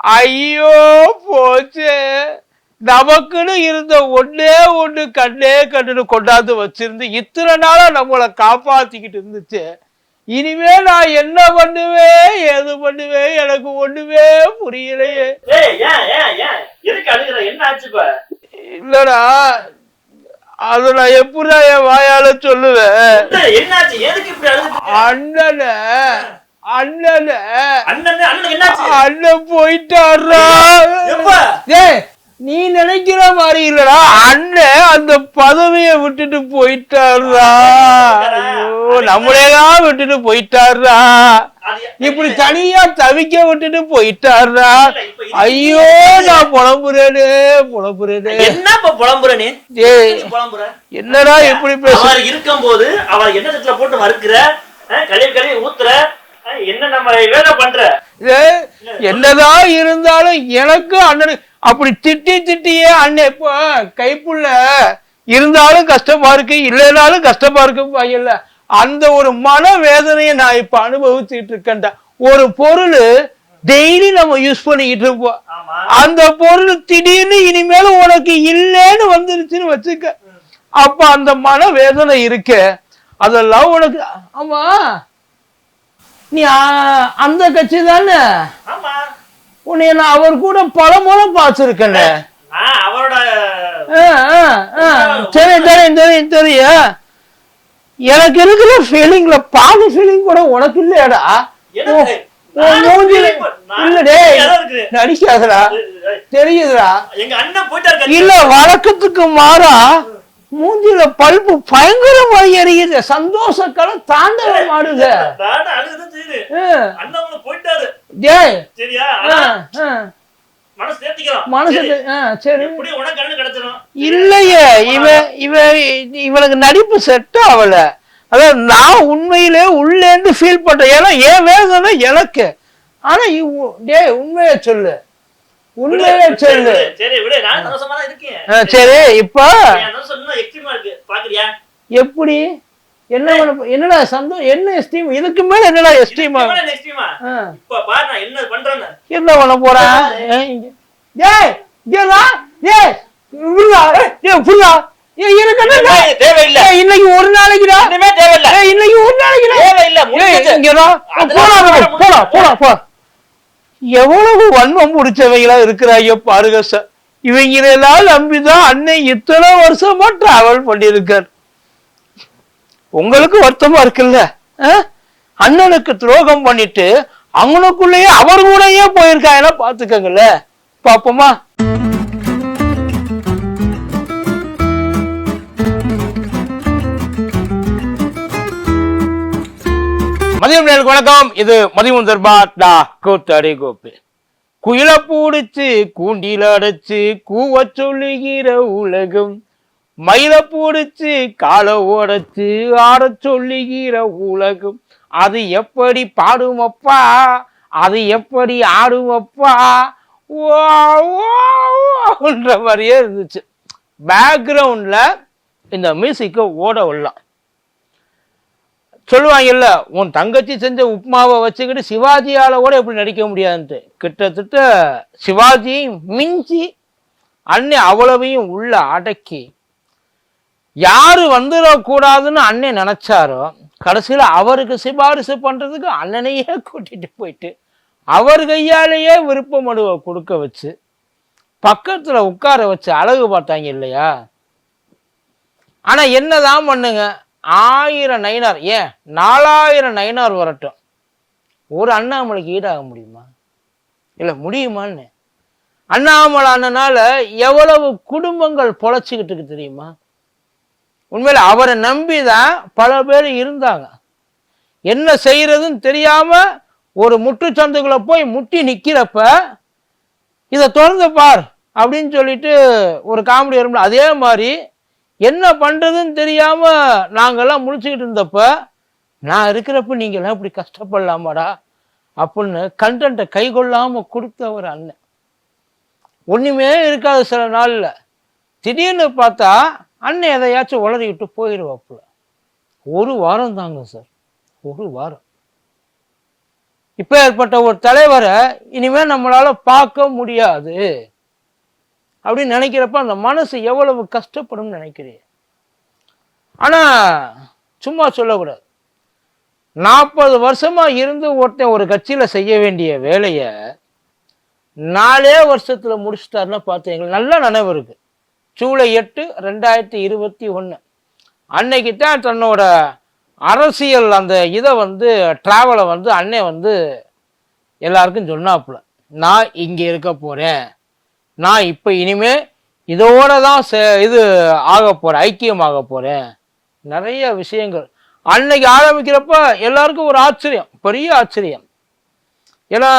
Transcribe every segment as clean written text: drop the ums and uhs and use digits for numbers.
ஐயோ போச்சு. நமக்குன்னு இருந்த ஒன்னே ஒண்ணு கண்ணே கண்ணுன்னு கொண்டாந்து வச்சிருந்து இத்தனை நாளா நம்மளை காப்பாத்திக்கிட்டு இருந்துச்சு. இனிமே நான் என்ன பண்ணுவேன் ஏது பண்ணுவேன் எனக்கு ஒண்ணுமே புரியலையே. இல்லடா அத நான் எப்படிதான் என் வாயால சொல்லுவேன். அண்ணன் போயிட்டாரா. நீ நினைக்கிற மாதிரி இல்லடா, அண்ணன் அந்த பதவியை விட்டுட்டு போயிட்டாரா. ஐயோ நம்மளேதான் விட்டுட்டு போயிட்டாரா. இப்படி தனியா தவிக்க விட்டுட்டு போயிட்டாரா. ஐயோ நான் புலம்புறேனே. என்ன புலம்புறனே? என்னடா எப்படி பேச இருக்கும் போது அவ என்ன போட்டு மறுக்கிற, கழுவி ஊத்துற, என்ன நம்ம வேலை பண்ற? என்னதான் இருந்தாலும் எனக்கு அண்ணனுக்கு அப்படி திட்டியே அண்ணன் இப்போ கைப்புள்ள இருந்தாலும் கஷ்டமா இருக்கு, இல்லைனாலும் கஷ்டமா இருக்கு பையன்ல. அந்த ஒரு மன வேதனையை நான் இப்ப அனுபவிச்சுட்டு இருக்கேன்டா. ஒரு பொருள் டெய்லி நம்ம யூஸ் பண்ணிக்கிட்டு இருப்போம், அந்த பொருள் திடீர்னு இனிமேல் உனக்கு இல்லைன்னு வந்துருச்சுன்னு வச்சுக்க, அப்ப அந்த மன வேதனை இருக்கு. அதெல்லாம் உனக்கு ஆமா நீ அந்த கட்சி தானே? உன்னை நான் அவர் கூட பல முறை பார்த்திருக்கேன். தெரியும் எனக்கு இருக்கிற ஃபீலிங்ல பாதி ஃபீலிங் கூட உனக்கு இல்லையாடா. நடிக்காதடா, தெரியுதுடா. இல்ல வழக்கத்துக்கு மாறா மூஞ்சில பல்பு பயங்கரமா எரியுது, சந்தோஷக்காலம் தாண்டவம் ஆடுது. இல்லையே இவனுக்கு நடிப்பு செட் ஆகல. அதாவது நான் உண்மையிலே உள்ளேந்து ஃபீல் பண்றேன். ஏன்னா என் வேதனை எனக்கு. ஆனா உண்மையை சொல்லு, உண்மையே சொல்லு. சரி இப்ப எப்படி என்னடா சந்தோஷம், என்ன எஸ்டீம், இதுக்கு மேல என்னடா எஸ்டீமா? என்ன பண்ண போறேன்? இன்னைக்கு ஒரு நாளைக்குடா, இன்னைக்கு ஒரு நாளைக்குடா. எவ்வளவு வன்மம் முடிச்சவைகளா இருக்கிறாங்க பாருங்க சார். இவங்களெல்லாம் நம்பிதான் அண்ணன் இத்தனை வருஷமா டிராவல் பண்ணிருக்கார். உங்களுக்கு வருத்தமா இருக்குல்ல? அண்ணனுக்கு துரோகம் பண்ணிட்டு அவனுக்குள்ளேயே அவர் கூடயே போயிருக்காங்க, பாத்துக்கங்கல்ல. பாப்போமா? மதியம் நேருக்கு வணக்கம். இது மதியம் தர்பார் கூத்தடி கோப்பு. குயில பூடிச்சு கூண்டில அடைச்சு கூவ சொல்லுகிற உலகம், மயில பூடிச்சு காலை உடைச்சு ஆட சொல்லுகிற உலகம். அது எப்படி பாடுமப்பா, அது எப்படி ஆடுமப்பா ஓன்ற மாதிரியே இருந்துச்சு. பேக்ரவுண்ட்ல இந்த மியூசிக்கை ஓட விடலாம். சொல்லுவாங்கல்ல, உன் தங்கச்சி செஞ்ச உப்மாவை வச்சுக்கிட்டு சிவாஜியால கூட எப்படி நடிக்க முடியாதுன்ட்டு. கிட்டத்தட்ட சிவாஜியும் மிஞ்சி அண்ணன் அவ்வளவையும் உள்ள அடக்கி யாரு வந்துடக்கூடாதுன்னு அண்ணன் நினைச்சாரோ, கடைசியில அவருக்கு சிபாரிசு பண்றதுக்கு அண்ணனையே கூட்டிட்டு போயிட்டு அவர் கையாலேயே விருப்ப மனுவை கொடுக்க வச்சு பக்கத்துல உட்கார வச்சு அழகு பார்த்தாங்க இல்லையா? ஆனா என்னதான் பண்ணுங்க, 1000 நைனார், ஏன் 4000 நைனார் வரட்டும், ஒரு அண்ணாமலைக்கு ஈடாக முடியுமா? இல்ல முடியுமான்னு. அண்ணாமலை அண்ணனால எவ்வளவு குடும்பங்கள் பொழைச்சிக்கிட்டு இருக்கு தெரியுமா? உண்மையில அவரை நம்பிதான் பல பேர் இருந்தாங்க. என்ன செய்யறதுன்னு தெரியாம ஒரு முட்டுச்சந்துக்குள்ள போய் முட்டி நிக்கிறப்ப இதை தொடர்ந்து பார் அப்படின்னு சொல்லிட்டு ஒரு காமெடி வரும். அதே மாதிரி என்ன பண்றதுன்னு தெரியாம நாங்கெல்லாம் முழிச்சுக்கிட்டு இருந்தப்ப, நான் இருக்கிறப்ப நீங்க எல்லாம் இப்படி கஷ்டப்படலாமாடா அப்படின்னு கண்டென்ட்டை கை கொள்ளாம கொடுத்த ஒரு அண்ணன். ஒண்ணுமே இருக்காது சில நாள்ல, திடீர்னு பார்த்தா அண்ணன் எதையாச்சும் உளறிக்கிட்டு போயிடுவாப்புல. ஒரு வாரம் தாங்க சார், ஒரு வாரம். இப்ப ஏற்பட்ட ஒரு தலைவரை இனிமே நம்மளால பார்க்க முடியாது அப்படின்னு நினைக்கிறப்ப அந்த மனசு எவ்வளவு கஷ்டப்படும் நினைக்கிறேன். ஆனா சும்மா சொல்லக்கூடாது. 40 வருஷமா இருந்து ஒருத்தன் ஒரு கட்சியில செய்ய வேண்டிய வேலைய 4 வருஷத்துல முடிச்சுட்டாருன்னா பார்த்து எங்களுக்கு நல்ல நினைவு இருக்கு. ஜூலை 8, 2021 அன்னைக்கு தான் தன்னோட அரசியல் அந்த இதை வந்து டிராவலை வந்து அன்னை வந்து எல்லாருக்கும் சொன்னாப்புல, நான் இங்க இருக்க போறேன், நான் இப்ப இனிமே இதோட தான் இது ஆக போறேன், ஐக்கியமாக போறேன். நிறைய விஷயங்கள் அன்னைக்கு ஆரம்பிக்கிறப்ப எல்லாருக்கும் ஒரு ஆச்சரியம், பெரிய ஆச்சரியம். ஏன்னா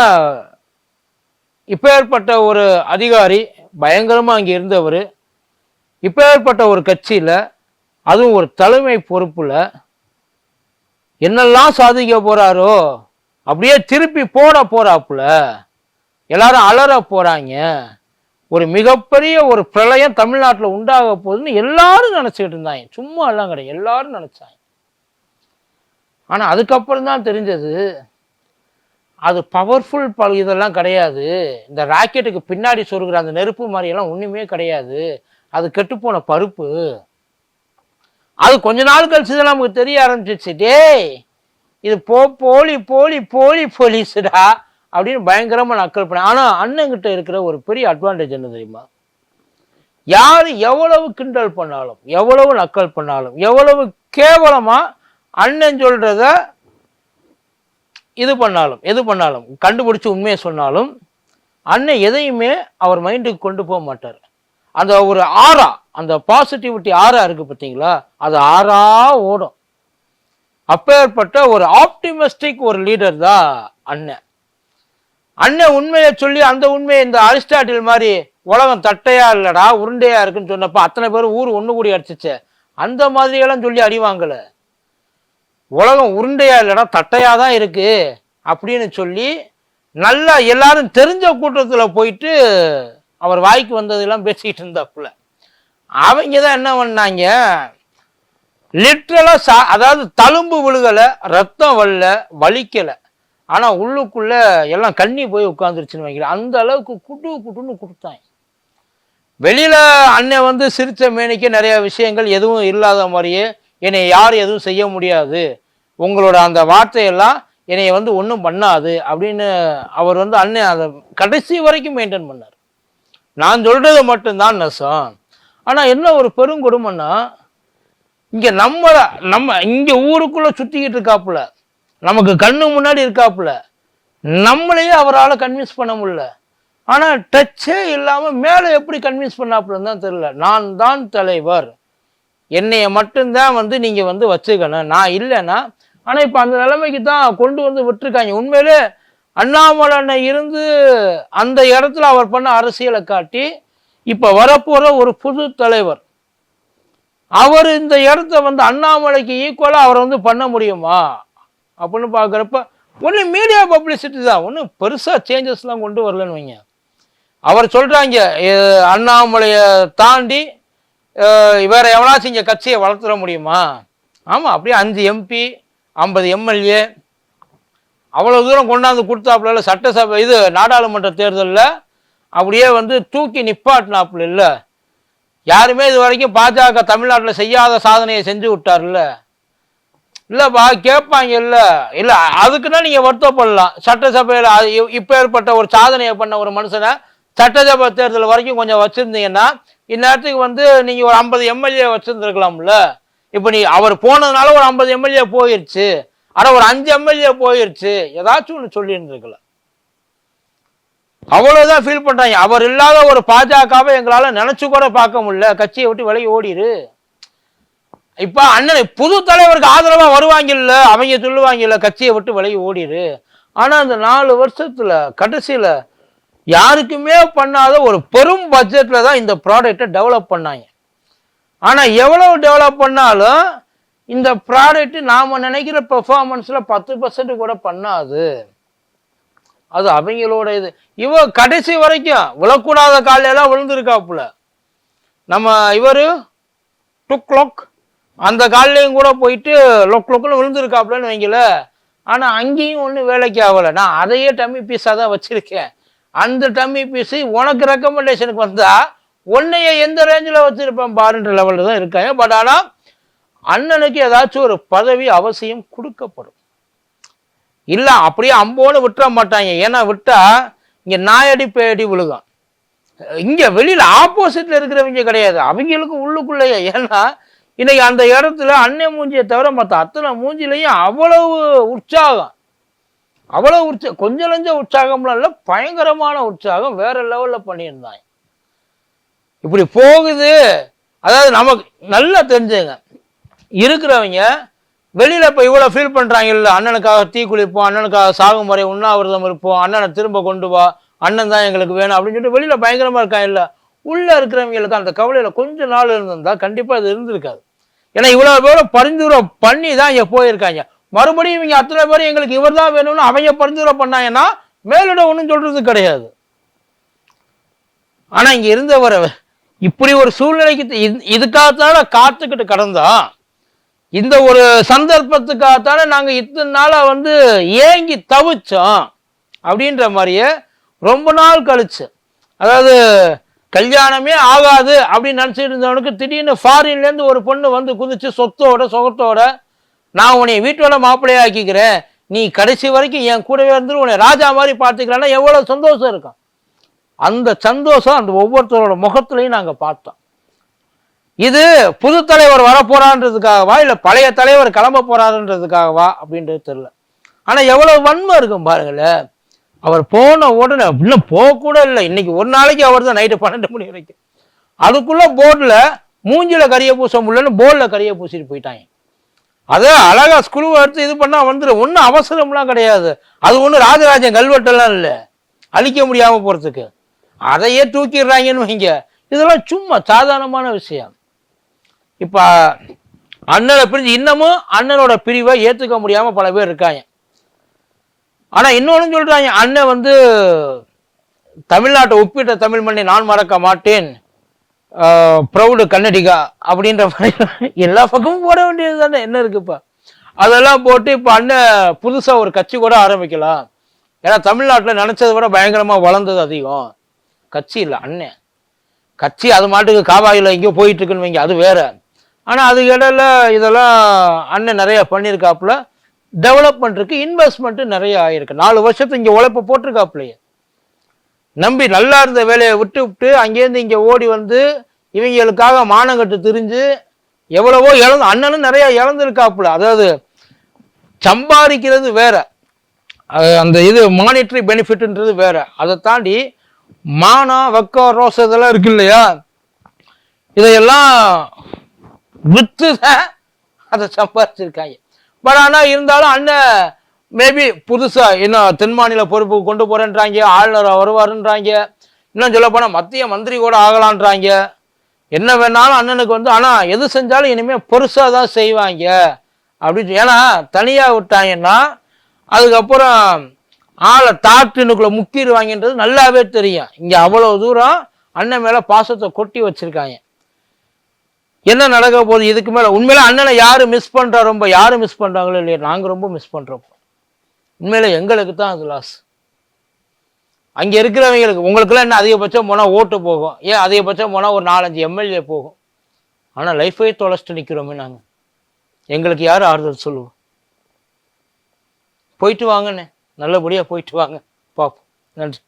இப்ப ஏற்பட்ட ஒரு அதிகாரி பயங்கரமா அங்க இருந்தவர், இப்ப ஏற்பட்ட ஒரு கட்சியில அதுவும் ஒரு தலைமை பொறுப்புல என்னெல்லாம் சாதிக்க போறாரோ அப்படியே திருப்பி போறாப்புல, எல்லாரும் அலற போறாங்க, ஒரு மிகப்பெரிய ஒரு பிரளயம் தமிழ்நாட்டில் உண்டாக போகுதுன்னு எல்லாரும் நினைச்சுக்கிட்டு இருந்தாங்க. சும்மா எல்லாம் கிடையாது, எல்லாரும் நினைச்சாங்க. ஆனா அதுக்கப்புறம் தான் தெரிஞ்சது அது பவர்ஃபுல் இதெல்லாம் கிடையாது, இந்த ராக்கெட்டுக்கு பின்னாடி சொருகிற அந்த நெருப்பு மாதிரி எல்லாம் ஒண்ணுமே கிடையாது, அது கெட்டுப்போன பருப்பு. அது கொஞ்ச நாள் கழிச்சுதான் நமக்கு தெரிய ஆரம்பிச்சிச்சு, டேய் இது போலி போலி போலி போலீஸ்டா அப்படின்னு பயங்கரமா நக்கல் பண்ண. ஆனா அண்ணங்கிட்ட இருக்கிற ஒரு பெரிய அட்வான்டேஜ் என்ன தெரியுமா? யாரு எவ்வளவு கிண்டல் பண்ணாலும், எவ்வளவு நக்கல் பண்ணாலும், எவ்வளவு கேவலமா அண்ணன் சொல்றத எது பண்ணாலும் கண்டுபிடிச்சு உண்மையை சொன்னாலும் அண்ணன் எதையுமே அவர் மைண்டுக்கு கொண்டு போக மாட்டார். அந்த ஒரு ஆறா, அந்த பாசிட்டிவிட்டி ஆறா இருக்கு பார்த்தீங்களா, அது ஆறா ஓடும். அப்பேற்பட்ட ஒரு ஆப்டிமிஸ்டிக் ஒரு லீடர் தான் அண்ணன். அண்ணன் உண்மையை சொல்லி அந்த உண்மையை இந்த அரிஸ்டாட்டில் மாதிரி உலகம் தட்டையா இல்லடா உருண்டையா இருக்குன்னு சொன்னப்ப அத்தனை பேர் ஊர் ஒண்ணு கூடி அடிச்சிச்சு. அந்த மாதிரியெல்லாம் சொல்லி அடிவாங்கல, உலகம் உருண்டையா இல்லடா தட்டையா தான் இருக்கு அப்படின்னு சொல்லி நல்லா எல்லாரும் தெரிஞ்ச கூட்டத்துல போயிட்டு அவர் வாய்க்கு வந்ததெல்லாம் பேசிக்கிட்டு இருந்தாப்புல. அவங்க தான் என்ன பண்ணாங்க, லிட்ரலா அதாவது தழும்பு விழுகலை, ரத்தம் வரல, வலிக்கலை, ஆனா உள்ளுக்குள்ள எல்லாம் கண்ணி போய் உட்காந்துருச்சுன்னு வைக்கிறேன். அந்த அளவுக்கு குட்டுன்னு கொடுத்தாங்க. வெளியில அண்ணன் வந்து சிரிச்ச மேனிக்கு நிறைய விஷயங்கள் எதுவும் இல்லாத மாதிரியே என்னை யாரும் எதுவும் செய்ய முடியாது, உங்களோட அந்த வார்த்தையெல்லாம் என்னை வந்து ஒன்றும் பண்ணாது அப்படின்னு அவர் வந்து அண்ணன் அதை கடைசி வரைக்கும் மெயின்டைன் பண்ணார். நான் சொல்றது மட்டும்தான் நெசம். ஆனா என்ன ஒரு பெருங்கொடுமைன்னா, இங்க நம்ம இங்க ஊருக்குள்ள சுத்திக்கிட்டு இருக்காப்புல, நமக்கு கண்ணு முன்னாடி இருக்காப்புல, நம்மளையே அவரால் கன்வின்ஸ் பண்ண முடியல. ஆனா டச்சே இல்லாம மேல எப்படி கன்வின்ஸ் பண்ணாப்புலன்னு தான் தெரியல. நான் தான் தலைவர், என்னைய மட்டும்தான் வந்து நீங்க வந்து வச்சுக்கணும், நான் இல்லைன்னா. ஆனா இப்ப அந்த நிலைமைக்கு தான் கொண்டு வந்து விட்டுருக்காங்க. உண்மையிலே அண்ணாமலை இருந்து அந்த இடத்துல அவர் பண்ண அரசியலை காட்டி இப்ப வரப்போற ஒரு புது தலைவர் அவர் இந்த இடத்த வந்து அண்ணாமலைக்கு ஈக்குவலா அவர் வந்து பண்ண முடியுமா அப்படின்னு பாக்குறப்ப ஒண்ணு மீடியா பப்ளிசிட்டி தான், ஒன்றும் பெருசா சேஞ்சஸ் எல்லாம் கொண்டு வரலன்னு வைங்க. அவர் சொல்றாங்க அண்ணாமலைய தாண்டி வேற எவனாச்சும் இங்க கட்சியை வளர்த்துட முடியுமா? ஆமா, அப்படியே 5 MP 50 MLA அவ்வளவு தூரம் கொண்டாந்து கொடுத்தாப்புல, சட்டசபை இது நாடாளுமன்ற தேர்தலில் அப்படியே வந்து தூக்கி நிப்பாட்டினாப்புல இல்ல. யாருமே இது வரைக்கும் பாஜக தமிழ்நாட்டில் செய்யாத சாதனையை செஞ்சு விட்டார்ல. இல்லப்பா கேட்பாங்க, இல்ல அதுக்குன்னா நீங்க வருத்தப்படலாம். சட்டசபையில இப்ப ஏற்பட்ட ஒரு சாதனையை பண்ண ஒரு மனுஷனை சட்டசபை தேர்தல் வரைக்கும் கொஞ்சம் வச்சிருந்தீங்கன்னா இந்நேரத்துக்கு வந்து நீங்க ஒரு 50 MLA வச்சிருந்துருக்கலாம்ல. இப்ப நீ அவர் போனதுனால ஒரு 50 MLA போயிருச்சு, ஆனா ஒரு 5 MLA போயிருச்சு, ஏதாச்சும் ஒண்ணு சொல்லி இருந்திருக்கலாம். அவ்வளவுதான் ஃபீல் பண்றாங்க. அவர் இல்லாத ஒரு பாஜகவை எங்களால நினைச்சு கூட பார்க்க முடியல, கட்சியை விட்டு விலகி ஓடிரு. இப்ப அண்ணன் புது தலைவருக்கு ஆதரவா வருவாங்க இல்ல, அவங்க சொல்லுவாங்க இல்ல கட்சியை விட்டு விலகி ஓடிரு. ஆனா அந்த 4 வருஷத்துல கடைசியில யாருக்குமே பண்ணாத ஒரு பெரும் பட்ஜெட்ல தான் இந்த ப்ராடக்டை டெவலப் பண்ணாங்க. ஆனா எவ்வளவு டெவலப் பண்ணாலும் இந்த ப்ராடக்ட் நாம நினைக்கிற பெர்ஃபார்மன்ஸ்ல 10% கூட பண்ணாது. அது அவங்களோட இது. இவ கடைசி வரைக்கும் விழக்கூடாத காலையெல்லாம் விழுந்திருக்காப்புல. நம்ம இவரு டுக் லொக் அந்த காலையும் கூட போயிட்டு லொக் லொக்குன்னு விழுந்திருக்காப்புலன்னு வைங்கல. ஆனா அங்கேயும் ஒன்றும் வேலைக்கு ஆகலை. நான் அதையே டம்மி பீஸாக தான் வச்சிருக்கேன். அந்த டம்மி பீஸு உனக்கு ரெக்கமெண்டேஷனுக்கு வந்தா உன்னைய எந்த ரேஞ்சில் வச்சிருப்பேன் பாருன்ற லெவலில் தான் இருக்காங்க. பட் ஆனால் அண்ணனுக்கு ஏதாச்சும் ஒரு பதவி அவசியம் கொடுக்கப்படும். இல்லை அப்படியே அம்போன்னு விட்டுற மாட்டாங்க. ஏன்னா விட்டா இங்க நாயடி பேயடி விழுகும். இங்க வெளியில ஆப்போசிட்ல இருக்கிறவங்க கிடையாது, அவங்களுக்கு உள்ளுக்குள்ளேயே. ஏன்னா இன்னைக்கு அந்த இடத்துல அண்ணன் மூஞ்சியை தவிர மற்ற அத்தனை மூஞ்சிலையும் அவ்வளவு உற்சாகம், அவ்வளவு கொஞ்சம் நஞ்ச உற்சாகம்லாம் இல்லை, பயங்கரமான உற்சாகம் வேற லெவல்ல பண்ணியிருந்தாங்க. இப்படி போகுது. அதாவது நமக்கு நல்லா தெரிஞ்சுங்க, இருக்கிறவங்க வெளியில இப்ப இவ்வளவு ஃபீல் பண்றாங்க. இல்ல அண்ணனுக்காக தீ குளிப்போம், அண்ணனுக்காக சாகும் வரை உண்ணாவிரதம் இருப்போம், அண்ணனை திரும்ப கொண்டு வா, அண்ணன் தான் எங்களுக்கு வேணும் அப்படின்னு சொல்லிட்டு வெளியில பயங்கரமா இருக்காங்க. இல்ல உள்ள இருக்கிறவங்களுக்கு அந்த கவலையில கொஞ்ச நாள் இருந்திருந்தா கண்டிப்பா அது இருந்திருக்காது. ஏன்னா இவ்வளவு பேரும் பரிந்துரை பண்ணி தான் இங்க போயிருக்காங்க. மறுபடியும் இவங்க அத்தனை பேரும் எங்களுக்கு இவர் தான் வேணும்னு அவங்க பரிந்துரை பண்ணாங்கன்னா மேலிட ஒன்றும் சொல்றது கிடையாது. ஆனா இங்க இருந்தவரை இப்படி ஒரு சூழ்நிலைக்கு இதுக்காகத்தான காத்துக்கிட்டு கடந்தா, இந்த ஒரு சந்தர்ப்பத்துக்காகத்தானே நாங்க இத்தனை நாளா ஏங்கி தவிச்சோம் அப்படின்ற மாதிரியே ரொம்ப நாள் கழிச்சு, அதாவது கல்யாணமே ஆகாது அப்படின்னு நினைச்சிட்டு இருந்தவனுக்கு திடீர்னு ஃபாரின்ல இருந்து ஒரு பொண்ணு குதிச்சு சொத்தோட சொகத்தோட நான் உன்னை வீட்டோட மாப்பிள்ளையா ஆக்கிக்கிறேன், நீ கடைசி வரைக்கும் என் கூடவே இருந்து உன்னை ராஜா மாதிரி பார்த்துக்கலான்னா எவ்வளவு சந்தோஷம் இருக்கும். அந்த சந்தோஷம் அந்த ஒவ்வொருத்தரோட முகத்திலையும் நாங்க பார்த்தோம். இது புது தலைவர் வரப்போறான்றதுக்காகவா இல்ல பழைய தலைவர் கிளம்ப போறாருன்றதுக்காகவா அப்படின்றது தெரியல. ஆனா எவ்வளவு வன்மை இருக்கும் பாருங்களேன். அவர் போன உடனே இன்னும் போக கூட இல்லை, இன்னைக்கு ஒரு நாளைக்கு அவர் தான் நைட்டு 12 மணி வரைக்கும். அதுக்குள்ள போர்டில் மூஞ்சில கரிய பூச முடியலன்னு போர்டில் கரிய பூசிட்டு போயிட்டாங்க. அதை அழகா ஸ்குழுவை எடுத்து இது பண்ணா வந்துடும், ஒன்றும் அவசரம்லாம் கிடையாது. அது ஒன்றும் ராஜராஜன் கல்வெட்டெல்லாம் இல்லை அழிக்க முடியாம போறதுக்கு, அதையே தூக்கிடுறாங்கன்னு வைங்க. இதெல்லாம் சும்மா சாதாரணமான விஷயம். இப்ப அண்ணனை பிரிஞ்சு இன்னமும் அண்ணனோட பிரிவை ஏத்துக்க முடியாம பல பேர் இருக்காங்க. ஆனா இன்னொன்னு சொல்றாங்க, அண்ணன் தமிழ்நாட்டை ஒப்பிட்ட தமிழ் மண்ணை நான் மறக்க மாட்டேன், ப்ரௌடு கன்னடிகா அப்படின்ற மாதிரி எல்லா பக்கமும் போட வேண்டியது தானே, என்ன இருக்குப்பா. அதெல்லாம் போட்டு இப்ப அண்ணன் புதுசா ஒரு கட்சி கூட ஆரம்பிக்கலாம். ஏன்னா தமிழ்நாட்டில் நினைச்சதை விட பயங்கரமா வளர்ந்தது அதிகம். கட்சி இல்லை அண்ணன் கட்சி, அது மாட்டுக்கு காவாயில் எங்கேயோ போயிட்டு இருக்குன்னு வைங்க, அது வேற. ஆனா அதுக்கு இடையில இதெல்லாம் அண்ணன் நிறைய பண்ணியிருக்காப்புல. டெவலப்மெண்ட்டுக்கு இன்வெஸ்ட்மெண்ட் நிறைய ஆயிருக்கு. 4 வருஷத்துக்கு இங்க உழைப்ப போட்டிருக்காப்புலையே. நம்பி நல்லா இருந்த வேலையை விட்டு அங்கேருந்து இங்க ஓடி இவங்களுக்காக மானங்கட்டு திரிஞ்சு எவ்வளவோ அண்ணனும் நிறைய இழந்திருக்காப்புல. அதாவது சம்பாதிக்கிறது வேற, அந்த இது மானிட்டரி பெனிஃபிட்ன்றது வேற. அதை தாண்டி மானம் வெக்கம் ரோஸ் இதெல்லாம் இருக்கு இல்லையா, இதையெல்லாம் வித்துதான் அதை சம்பாதிச்சிருக்காங்க. பட் ஆனா இருந்தாலும் அண்ணன் மேபி புதுசா இன்னும் தென் மாநில பொறுப்புக்கு கொண்டு போறேன்றாங்க, ஆளுநர் வருவாருன்றாங்க, இன்னும் சொல்ல போனா மத்திய மந்திரி கூட ஆகலான்றாங்க. என்ன வேணாலும் அண்ணனுக்கு ஆனா எது செஞ்சாலும் இனிமே பெருசா தான் செய்வாங்க அப்படின்னு. ஏன்னா தனியா விட்டாங்கன்னா அதுக்கப்புறம் ஆளை டாக்டனுக்குள்ள முக்கிடுவாங்கன்றது நல்லாவே தெரியும். இங்க அவ்வளவு தூரம் அண்ணன் மேல பாசத்தை கொட்டி வச்சிருக்காங்க. என்ன நடக்க போகுது இதுக்கு மேல? உண்மையில அண்ணனை யாரு மிஸ் பண்றா, ரொம்ப யாரு மிஸ் பண்றாங்களோ இல்லையா, நாங்க ரொம்ப மிஸ் பண்றோம். உண்மையில எங்களுக்கு தான் அது லாஸ். அங்க இருக்கிறவங்களுக்கு உங்களுக்குலாம் என்ன அதிகபட்சம் போனா ஓட்டு போகும், ஏன் அதிகபட்சம் போனா ஒரு 4-5 எம்எல்ஏ போகும். ஆனா லைஃபே தொலைச்சிட்டு நிக்கிறோமே நாங்க. எங்களுக்கு யாரு ஆறுதல் சொல்லுவோம்? போயிட்டு வாங்கண்ணே, நல்லபடியா போயிட்டு வாங்க, பாப்போம். நன்றி.